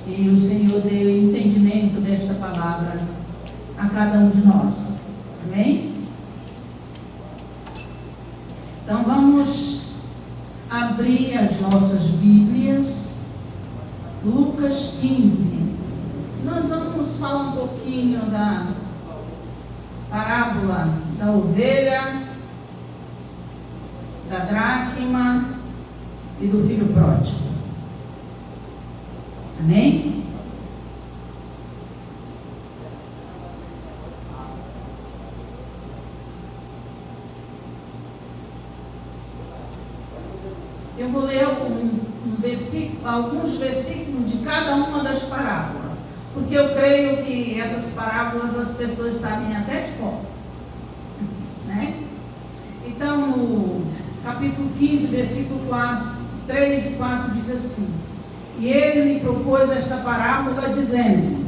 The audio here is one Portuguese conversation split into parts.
e o Senhor dê o entendimento desta palavra a cada um de nós. Amém? Então vamos abrir as nossas Bíblias, Lucas 15. Nós vamos falar um pouquinho da parábola da ovelha, da dracma e do filho pródigo. Amém? Eu vou ler alguns versículos de cada uma das parábolas, porque eu creio que essas parábolas as pessoas sabem até de cor, né? Então, no capítulo 15, versículo 3 e 4 diz assim: e ele lhe propôs esta parábola dizendo,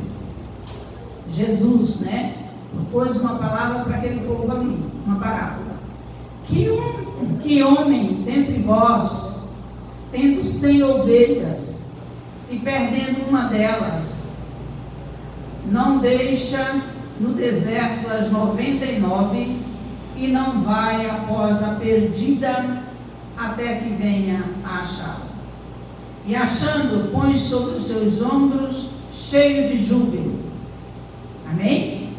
Jesus, né, propôs uma palavra para aquele povo ali, uma parábola. Que homem dentre vós, tendo 100 ovelhas e perdendo uma delas, não deixa no deserto as 99 e não vai após a perdida até que venha a achá-la? E achando, põe sobre os seus ombros, cheio de júbilo. Amém?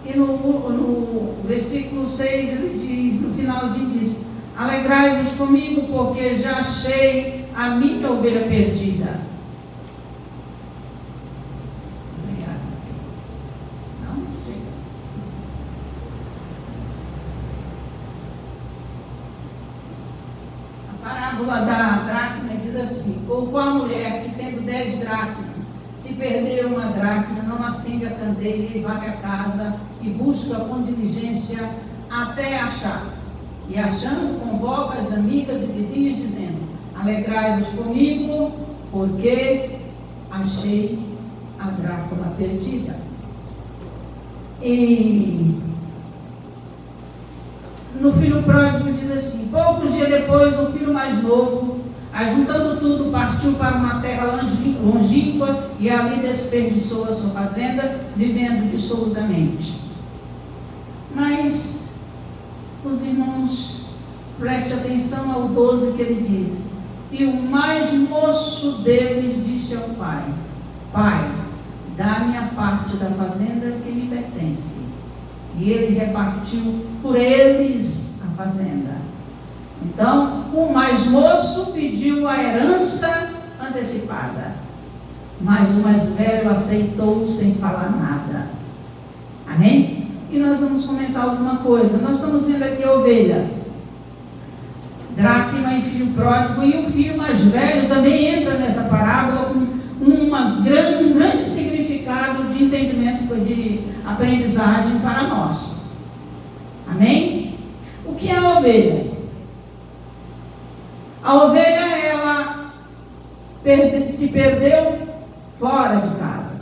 E no versículo 6 ele diz, no finalzinho diz: alegrai-vos comigo, porque já achei a minha ovelha perdida. Obrigada. Não, chega. A parábola da dracma diz assim: ou qual mulher que tendo 10 dracmas, se perder uma dracma, não acende a candeia e varre a casa e busca com diligência até achar. E achando, convoca as amigas e vizinhas, dizendo: alegrai-vos comigo, porque achei a dracma perdida. E no filho pródigo diz assim: poucos dias depois, o filho mais novo, ajuntando tudo, partiu para uma terra longínqua e ali desperdiçou a sua fazenda, vivendo dissolutamente. Mas os irmãos, preste atenção ao 12 que ele diz: e o mais moço deles disse ao pai: pai, dá-me a parte da fazenda que me pertence. E ele repartiu por eles a fazenda. Então, o mais moço pediu a herança antecipada, mas o mais velho aceitou sem falar nada. Amém? E nós vamos comentar alguma coisa. Nós estamos vendo aqui a ovelha, dracma e filho pródigo, e o filho mais velho também entra nessa parábola com um grande significado de entendimento, de aprendizagem para nós. Amém? O que é a ovelha? A ovelha, ela se perdeu fora de casa.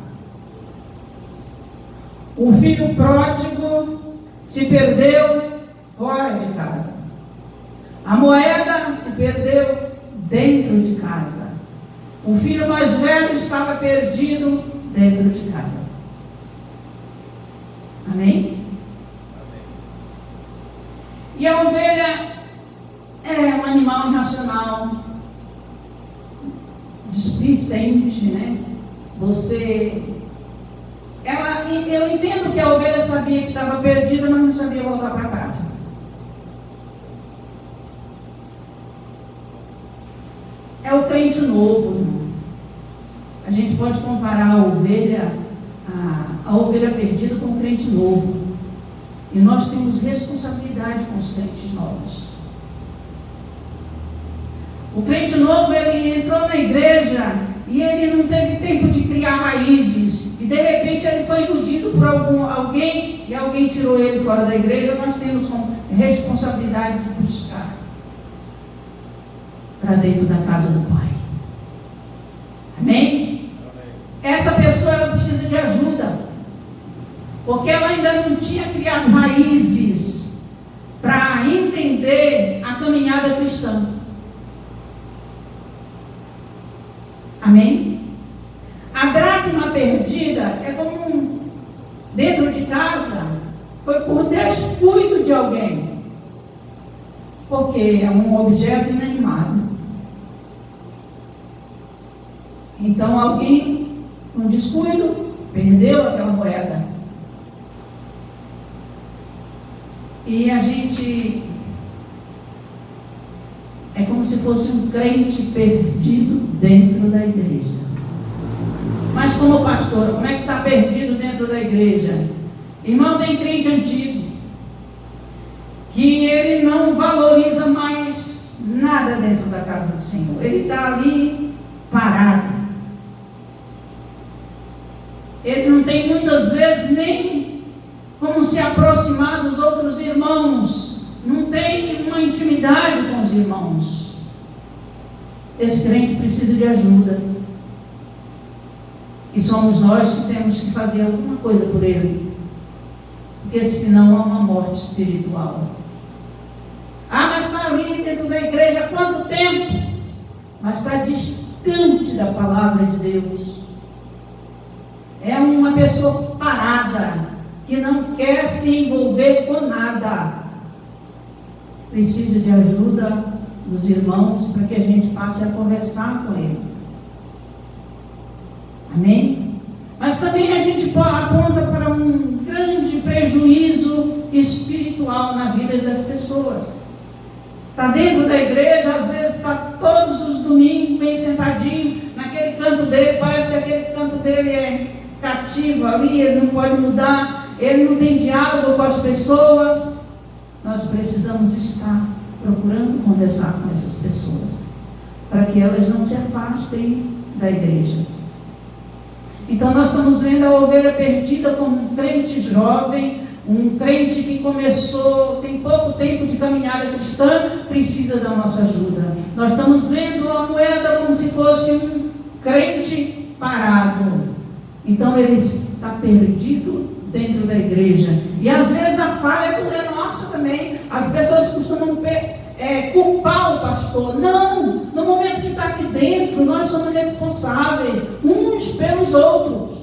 O filho pródigo se perdeu fora de casa. A moeda se perdeu dentro de casa. O filho mais velho estava perdido dentro de casa. Amém? E a ovelha é um animal irracional, displicente, né? Eu entendo que a ovelha sabia que estava perdida, mas não sabia voltar para casa. É o crente novo, irmão. A gente pode comparar a ovelha perdida com o crente novo. E nós temos responsabilidade com os crentes novos. O crente novo, ele entrou na igreja e ele não teve tempo de criar raízes. E de repente ele foi iludido por alguém e alguém tirou ele fora da igreja. Nós temos responsabilidade de buscar para dentro da casa do Pai. Amém? Essa pessoa, ela precisa de ajuda, porque ela ainda não tinha criado raízes para entender a caminhada cristã. Amém? lágrima perdida é como dentro de casa, foi por descuido de alguém, porque é um objeto inanimado. Então alguém, com descuido, perdeu aquela moeda. E a gente é como se fosse um crente perdido dentro da igreja. Mas como pastor, como é que está perdido dentro da igreja? Irmão, tem crente antigo que ele não valoriza mais nada dentro da casa do Senhor. Ele está ali parado. Ele não tem muitas vezes nem como se aproximar dos outros irmãos. Não tem uma intimidade com os irmãos. Esse crente precisa de ajuda. E somos nós que temos que fazer alguma coisa por ele. Porque senão há uma morte espiritual. Ah, mas está ali dentro da igreja há quanto tempo? Mas está distante da palavra de Deus. É uma pessoa parada, que não quer se envolver com nada. Precisa de ajuda dos irmãos para que a gente passe a conversar com ele. Amém? Mas também a gente aponta para um grande prejuízo espiritual na vida das pessoas. Está dentro da igreja, às vezes está todos os domingos bem sentadinho naquele canto dele, parece que aquele canto dele é cativo ali, ele não pode mudar, ele não tem diálogo com as pessoas. Nós precisamos estar procurando conversar com essas pessoas, para que elas não se afastem da igreja. Então nós estamos vendo a ovelha perdida como um crente jovem, um crente que começou, tem pouco tempo de caminhada cristã, precisa da nossa ajuda. Nós estamos vendo a moeda como se fosse um crente parado. Então ele está perdido dentro da igreja. E às vezes a falha é nossa também. As pessoas costumam culpar o pastor. Não, no momento que está aqui dentro, nós somos responsáveis uns pelos outros.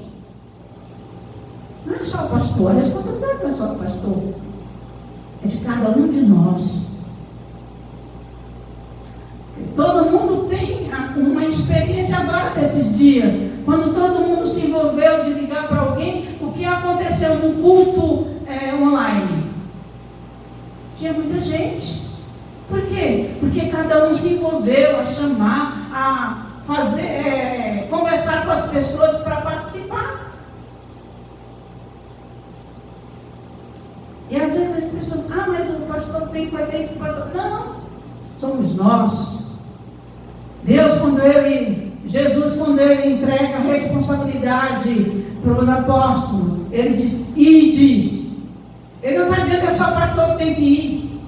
Não é só o pastor, a responsabilidade não é só do pastor, é de cada um de nós. Todo mundo tem uma experiência agora desses dias, quando todo mundo se envolveu de ligar para alguém. O que aconteceu no culto online? Tinha muita gente. Por quê? Porque cada um se envolveu a chamar, a fazer, conversar com as pessoas para participar. E às vezes as pessoas, mas o pastor tem que fazer isso. Não, somos nós. Jesus, quando ele entrega a responsabilidade para os apóstolos, ele diz, ide. Ele não está dizendo que é só o pastor que tem que ir,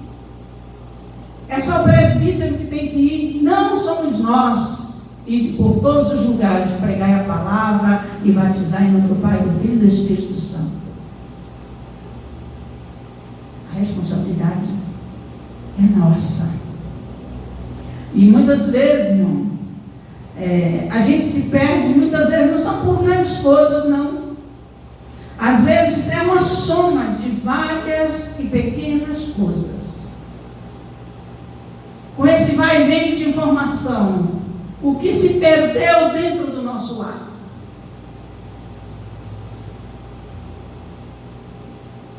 é só o presbítero que tem que ir. Não, somos nós. Ide por todos os lugares, pregar a palavra e batizar em nome do Pai, do Filho e do Espírito Santo. A responsabilidade é nossa. E muitas vezes, irmão, a gente se perde, muitas vezes não são por grandes coisas, não. Às vezes é uma soma de várias e pequenas coisas. Com esse vai e vem de informação, o que se perdeu dentro do nosso lar.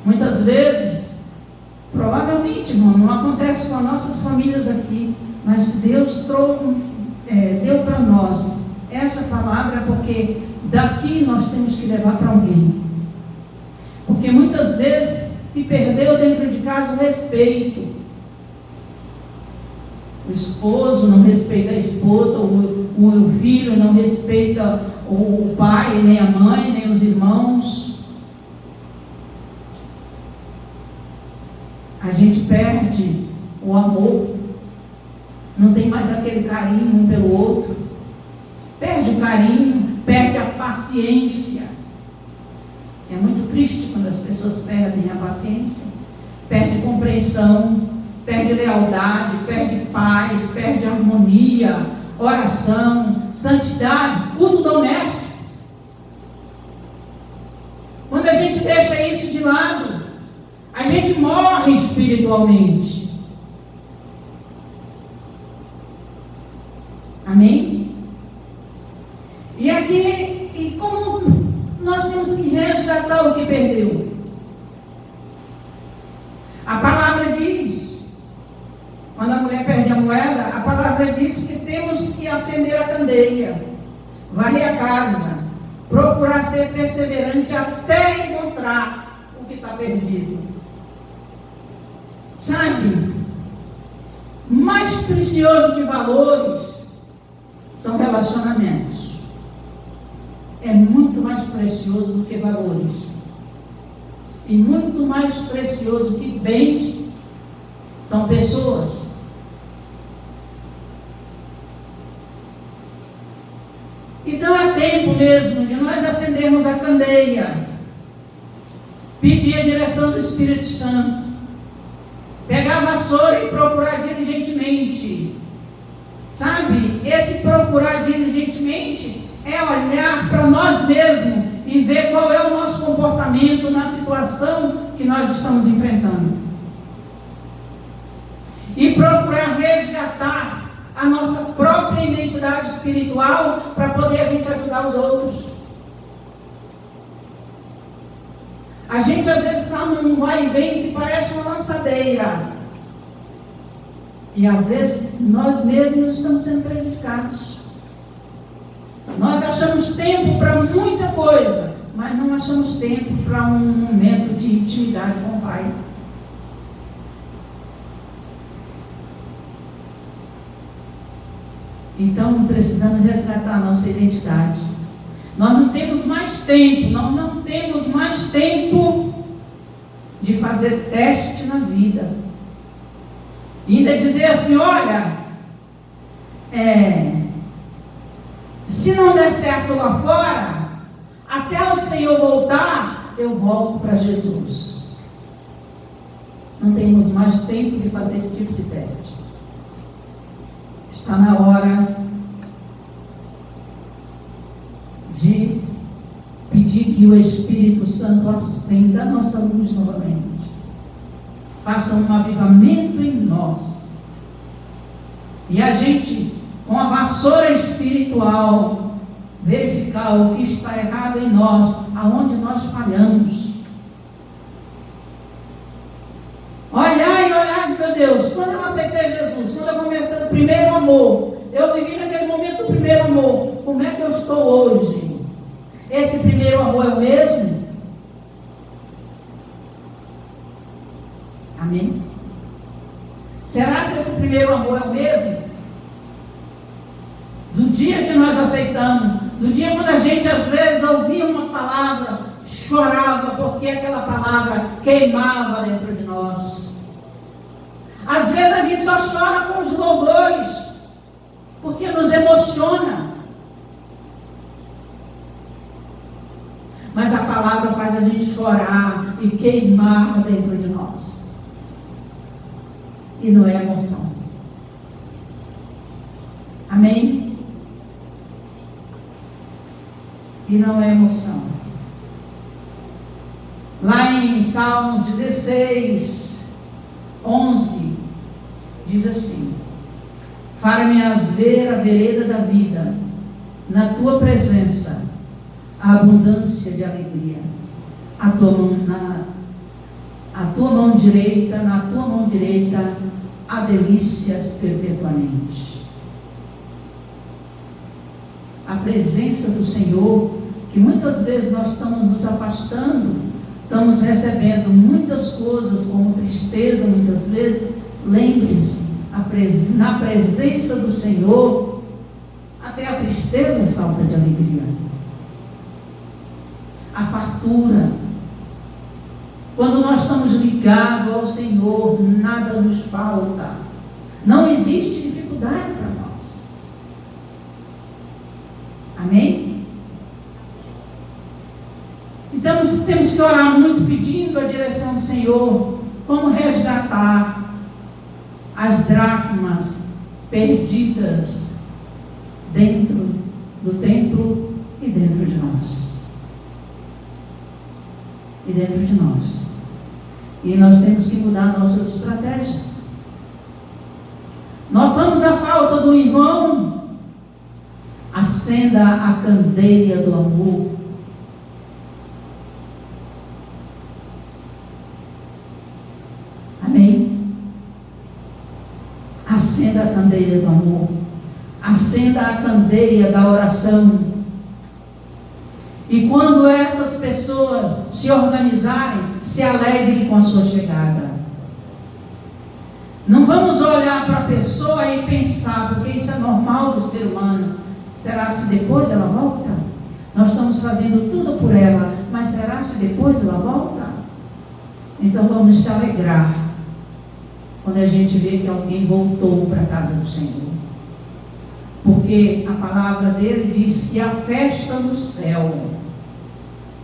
Muitas vezes, provavelmente, irmão, não acontece com as nossas famílias aqui, mas Deus deu para nós essa palavra, porque daqui nós temos que levar para alguém. Porque muitas vezes se perdeu dentro de casa o respeito. O esposo não respeita a esposa, o filho não respeita o pai, nem a mãe, nem os irmãos. A gente perde o amor, não tem mais aquele carinho um pelo outro, perde o carinho, perde a paciência. É muito triste quando as pessoas perdem a paciência, perde compreensão, perde lealdade, perde paz, perde harmonia, oração, santidade, culto doméstico. Quando a gente deixa isso de lado, a gente morre espiritualmente. Amém? E aqui, e como nós temos que resgatar o que perdeu? A palavra diz, quando a mulher perde a moeda, a palavra diz que temos que acender a candeia, varrer a casa, procurar ser perseverante até encontrar o que está perdido. Sabe, mais precioso que valores são relacionamentos. É muito mais precioso do que valores. E muito mais precioso que bens são pessoas. Então é tempo mesmo de nós acendermos a candeia, pedir a direção do Espírito Santo, pegar a vassoura e procurar diligentemente. Sabe, esse procurar diligentemente é olhar para nós mesmos e ver qual é o nosso comportamento na situação que nós estamos enfrentando. E procurar resgatar a nossa própria identidade espiritual para poder a gente ajudar os outros. A gente às vezes está num vai e vem que parece uma lançadeira. E às vezes nós mesmos estamos sendo prejudicados. Nós achamos tempo para muita coisa, mas não achamos tempo para um momento de intimidade com o Pai. Então precisamos resgatar a nossa identidade. Nós não temos mais tempo, nós não temos mais tempo de fazer teste na vida. E ainda dizer assim, olha, se não der certo lá fora, até o Senhor voltar, eu volto para Jesus. Não temos mais tempo de fazer esse tipo de teste. Está na hora de pedir que o Espírito Santo acenda a nossa luz novamente. Faça um avivamento em nós. E a gente, com a vassoura espiritual, verificar o que está errado em nós, aonde nós falhamos. Olhar e olhar, meu Deus, quando eu aceitei Jesus, quando eu comecei o primeiro amor, eu vivi naquele momento do primeiro amor, como é que eu estou hoje? Esse primeiro amor é o mesmo? Amém? Será que esse primeiro amor é o mesmo? Do dia que nós aceitamos, do dia quando a gente às vezes ouvia uma palavra, chorava porque aquela palavra queimava dentro de nós. Às vezes a gente só chora com os louvores, porque nos emociona. Mas a palavra faz a gente chorar e queimar dentro de nós. E não é emoção. Amém? E não é emoção. Lá em Salmo 16, 11, diz assim: far-me-ás ver a vereda da vida, na tua presença, a abundância de alegria. Na tua mão direita, há delícias perpetuamente. A presença do Senhor, que muitas vezes nós estamos nos afastando, estamos recebendo muitas coisas como tristeza, muitas vezes. Lembre-se, na presença do Senhor, até a tristeza salta de alegria. A fartura. Quando nós estamos ligados ao Senhor, nada nos falta. Não existe dificuldade para nós. Amém? Então temos que orar muito pedindo a direção do Senhor, como resgatar as dracmas perdidas dentro do templo e dentro de nós. e dentro de nós. E nós temos que mudar nossas estratégias. Notamos a falta do irmão, acenda a candeia do amor. Amém? Acenda a candeia do amor. Acenda a candeia da oração. E quando essas pessoas se organizarem, se alegrem com a sua chegada. Não vamos olhar para a pessoa e pensar, porque isso é normal do ser humano. Será se depois ela volta? Nós estamos fazendo tudo por ela, mas será se depois ela volta? Então vamos se alegrar quando a gente vê que alguém voltou para a casa do Senhor. Porque a palavra dele diz que a festa no céu,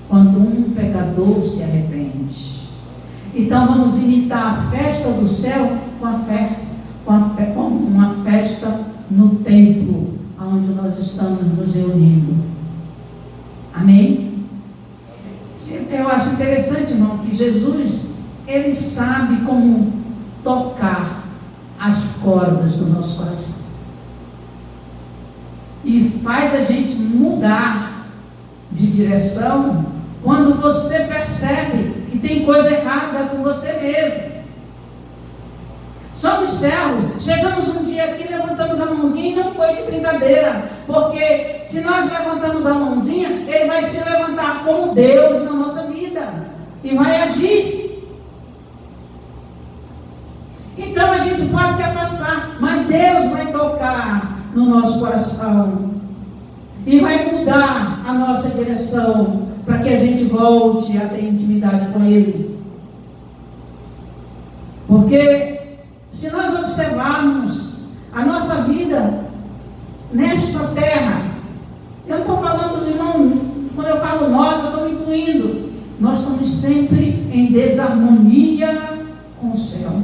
quando um pecador se arrepende. Então vamos imitar a festa do céu com uma festa no templo, onde nós estamos nos reunindo. Amém? Eu acho interessante, irmão, que Jesus, ele sabe como tocar as cordas do nosso coração. E faz a gente mudar de direção quando você percebe que tem coisa errada com você mesmo. Só observe, chegamos um dia aqui, levantamos a mãozinha e não foi de brincadeira, porque se nós levantamos a mãozinha, ele vai se levantar como Deus na nossa vida e vai agir. Então a gente pode se afastar, mas Deus vai tocar no nosso coração e vai mudar a nossa direção para que a gente volte a ter intimidade com Ele. Porque se nós observarmos a nossa vida nesta terra, eu não estou falando dos irmãos, quando eu falo nós, eu estou me incluindo. Nós estamos sempre em desarmonia com o céu.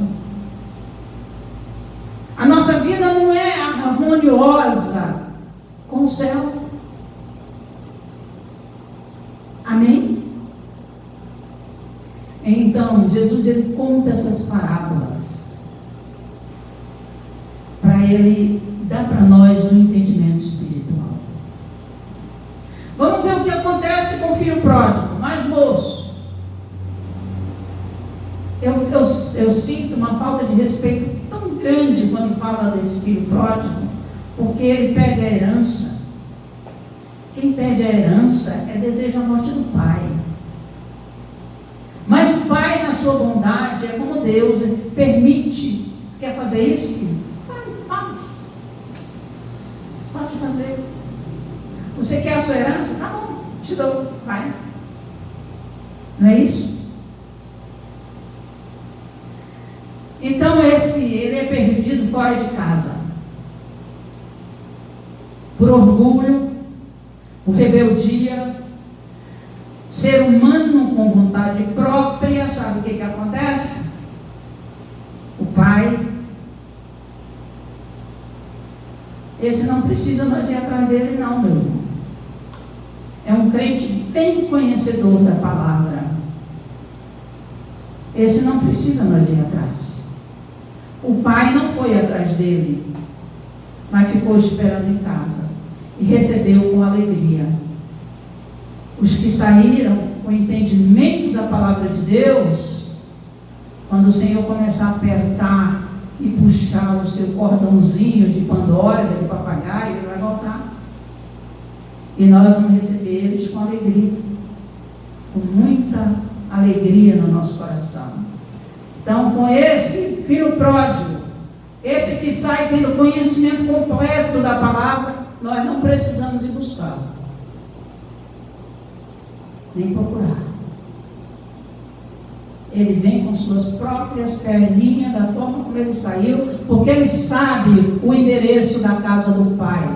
A nossa vida não é harmoniosa com o céu. Amém? Então, Jesus, ele conta essas parábolas para ele dar para nós um entendimento espiritual. Vamos ver o que acontece com o filho pródigo, mais moço. Eu sinto uma falta de respeito tão grande quando fala desse filho pródigo, porque ele perde a herança. Quem perde a herança deseja a morte do pai. Mas o pai, na sua bondade, é como Deus, permite. Quer fazer isso, filho? Faz. Pode fazer. Você quer a sua herança? Tá bom, te dou, vai. Não é isso? Então ele é perdido fora de casa. Por orgulho, por rebeldia, ser humano com vontade própria. Sabe o que acontece? O pai, esse não precisa nós ir atrás dele não, meu irmão. É um crente bem conhecedor da palavra. Esse não precisa nós ir atrás. O pai não foi atrás dele, mas ficou esperando em casa e recebeu com alegria. Os que saíram com o entendimento da palavra de Deus, quando o Senhor começar a apertar e puxar o seu cordãozinho de Pandora, de papagaio, ele vai voltar. E nós vamos receber eles com alegria, com muita alegria no nosso coração. Então, com esse filho pródigo, esse que sai tendo conhecimento completo da palavra, nós não precisamos ir buscar, nem procurar. Ele vem com suas próprias perninhas, da forma como ele saiu, porque ele sabe o endereço da casa do pai.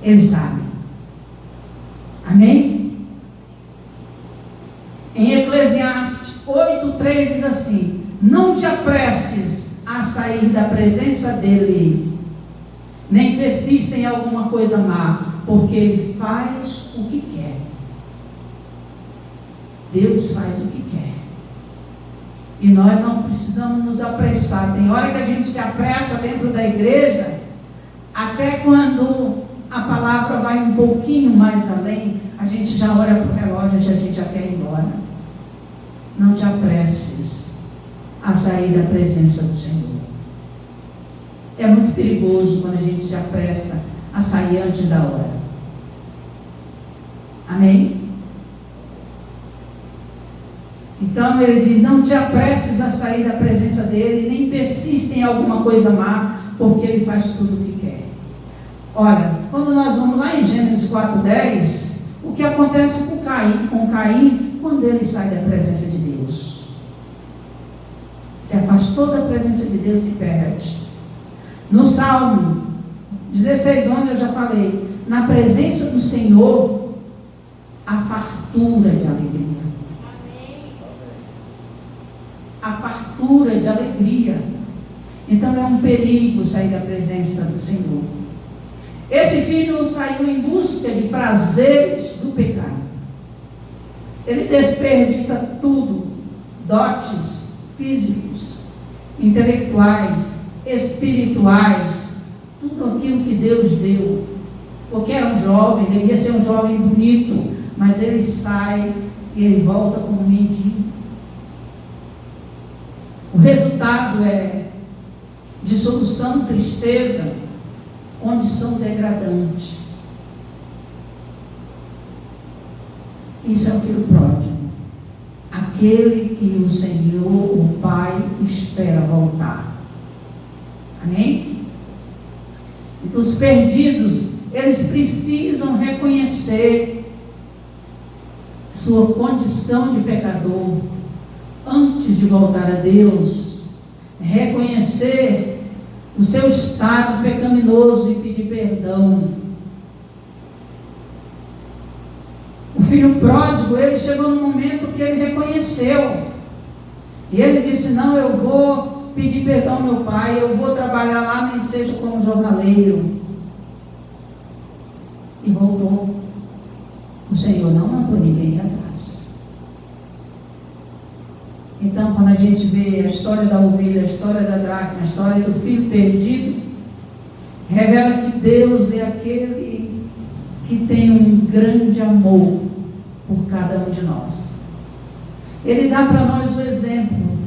Ele sabe. Amém? Em Eclesiastes 8:3 diz assim: não te apresses a sair da presença dele, nem persista em alguma coisa má, porque ele faz o que quer. Deus faz o que quer. E nós não precisamos nos apressar. Tem hora que a gente se apressa dentro da igreja, até quando a palavra vai um pouquinho mais além, a gente já olha para o relógio e a gente já quer ir embora. Não te apresses a sair da presença do Senhor. É muito perigoso quando a gente se apressa a sair antes da hora. Amém? Então ele diz, não te apresses a sair da presença dele, nem persista em alguma coisa má, porque ele faz tudo o que quer. Olha, quando nós vamos lá em Gênesis 4:10, o que acontece com Caim quando ele sai da presença de Deus? Se afastou da presença de Deus e perde. No Salmo 16:11 eu já falei, na presença do Senhor há fartura de alegria. A fartura de alegria. Então é um perigo sair da presença do Senhor. Esse filho saiu em busca de prazeres do pecado. Ele desperdiça tudo, dotes físicos, intelectuais, espirituais, tudo aquilo que Deus deu. Porque era um jovem, devia ser um jovem bonito, mas ele sai e ele volta como um mendigo. O resultado é dissolução, tristeza, condição degradante. Isso é o filho pródigo, aquele que o Senhor, o Pai, espera voltar. Amém? Então os perdidos, eles precisam reconhecer sua condição de pecador antes de voltar a Deus, reconhecer o seu estado pecaminoso e pedir perdão. O filho pródigo, ele chegou no momento que ele reconheceu, e ele disse, não, eu vou pedir perdão ao meu pai, eu vou trabalhar lá, nem que seja como jornaleiro. E voltou. O Senhor não mandou ninguém atrás. Então, quando a gente vê a história da ovelha, a história da dracma, a história do filho perdido, revela que Deus é aquele que tem um grande amor por cada um de nós. Ele dá para nós o exemplo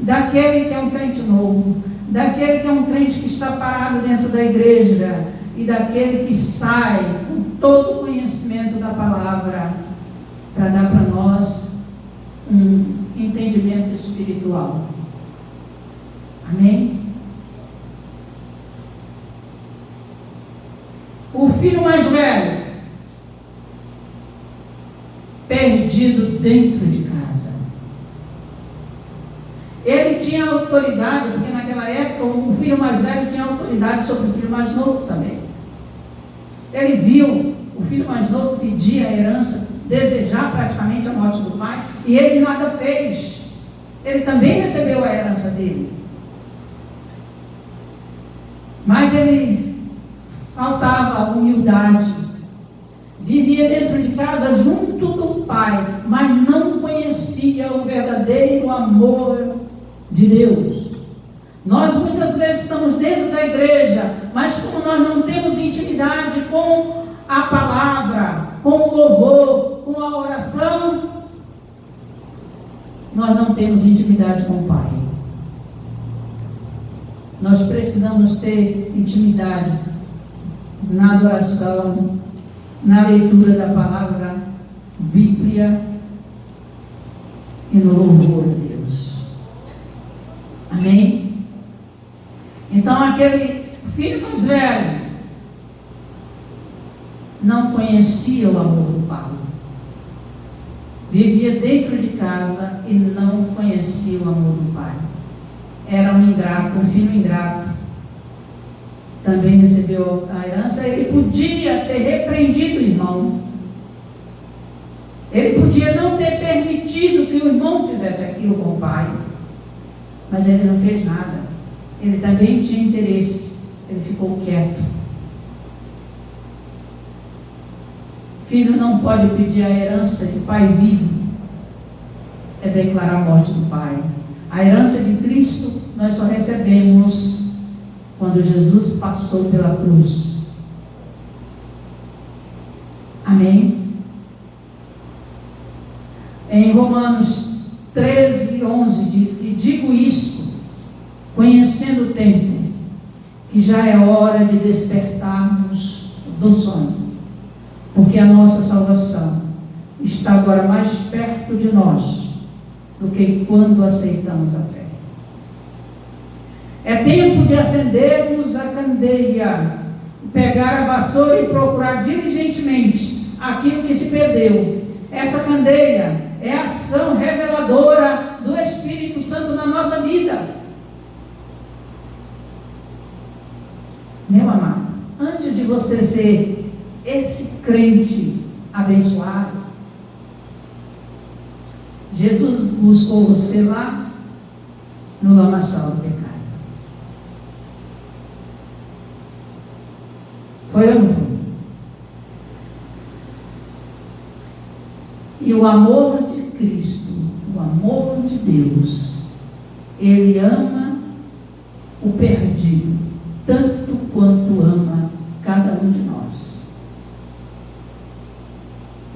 daquele que é um crente novo, daquele que é um crente que está parado dentro da igreja e daquele que sai com todo o conhecimento da palavra para dar para nós um entendimento espiritual. Amém? O filho mais velho, perdido dentro de casa. Ele tinha autoridade, porque naquela época o filho mais velho tinha autoridade sobre o filho mais novo também. Ele viu o filho mais novo pedir a herança, desejar praticamente a morte do pai, e ele nada fez. Ele também recebeu a herança dele. Mas ele faltava humildade. Vivia dentro de casa junto do pai, mas não conhecia o verdadeiro amor de Deus. Nós muitas vezes estamos dentro da igreja, mas como nós não temos intimidade com a palavra, com o louvor, com a oração, nós não temos intimidade com o Pai. Nós precisamos ter intimidade na adoração, na leitura da palavra, Bíblia e no louvor a Deus. Amém? Então aquele filho mais velho não conhecia o amor do pai. Vivia dentro de casa e não conhecia o amor do pai. Era um ingrato, um filho ingrato. Também recebeu a herança. Ele podia ter repreendido o irmão. Ele podia não ter permitido que o irmão fizesse aquilo com o pai. Mas ele não fez nada. Ele também tinha interesse. Ele ficou quieto. Filho não pode pedir a herança de pai vivo. é declarar a morte do Pai. A herança de Cristo nós só recebemos quando Jesus passou pela cruz. Amém? Em Romanos 13:11 diz: e digo isto, conhecendo o tempo, que já é hora de despertarmos do sono, porque a nossa salvação está agora mais perto de nós do que quando aceitamos a fé. É tempo de acendermos a candeia, pegar a vassoura e procurar diligentemente aquilo que se perdeu. Essa candeia é a ação reveladora do Espírito Santo na nossa vida. Meu amado, antes de você ser esse crente abençoado, Jesus buscou você lá no lamaçal do pecado. Foi ou não foi? E o amor de Cristo, o amor de Deus, Ele ama o perdido, tanto quanto ama cada um de nós.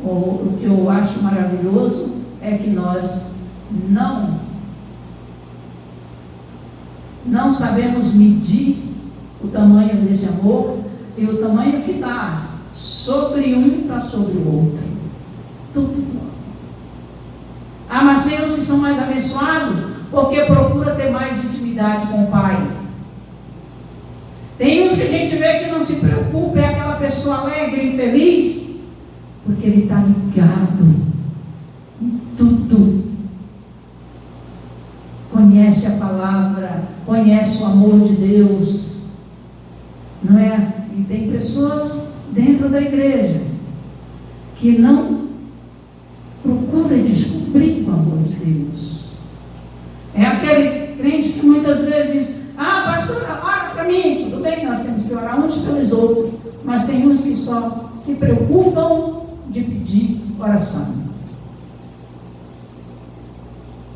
O que eu acho maravilhoso é que nós não sabemos medir o tamanho desse amor, e o tamanho que dá sobre um está sobre o outro. Tudo igual. Ah, mas tem uns que são mais abençoados porque procura ter mais intimidade com o Pai. Tem uns que a gente vê que não se preocupa, é aquela pessoa alegre e feliz, porque ele está ligado em tudo. Conhece a palavra, conhece o amor de Deus, não é? E tem pessoas dentro da igreja que não procuram descobrir o amor de Deus. É aquele crente que muitas vezes diz: ah, pastora, ora para mim. Tudo bem, nós temos que orar uns pelos outros, mas tem uns que só se preocupam de pedir oração.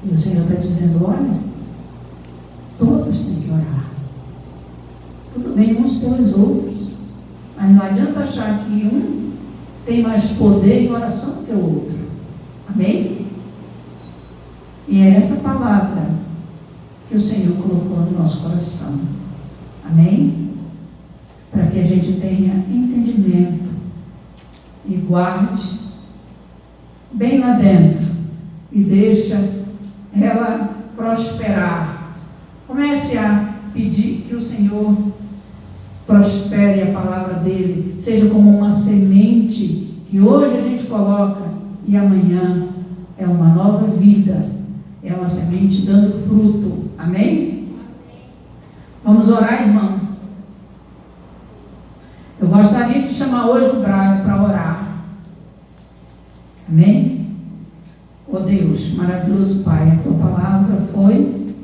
E o Senhor está dizendo: olha, todos têm que orar. Tudo bem, uns pelos outros, mas não adianta achar que um tem mais poder em oração que o outro. Amém? E é essa palavra que o Senhor colocou no nosso coração. Amém? Para que a gente tenha entendimento e guarde bem lá dentro e deixa ela prosperar. Comece a pedir que o Senhor prospere a palavra dele, seja como uma semente que hoje a gente coloca e amanhã é uma nova vida, é uma semente dando fruto. Amém? Vamos orar, irmão. Eu gostaria de chamar hoje o Braio para orar. Amém? Oh Deus, maravilhoso Pai, a tua palavra foi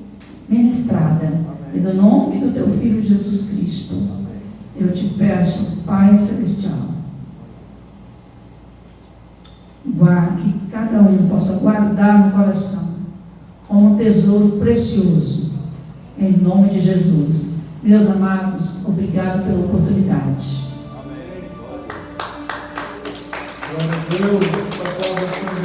ministrada. E no nome do teu Filho Jesus Cristo, eu te peço, Pai Celestial, que cada um possa guardar no coração como um tesouro precioso, em nome de Jesus. Meus amados, obrigado pela oportunidade. Amém. Glória a Deus.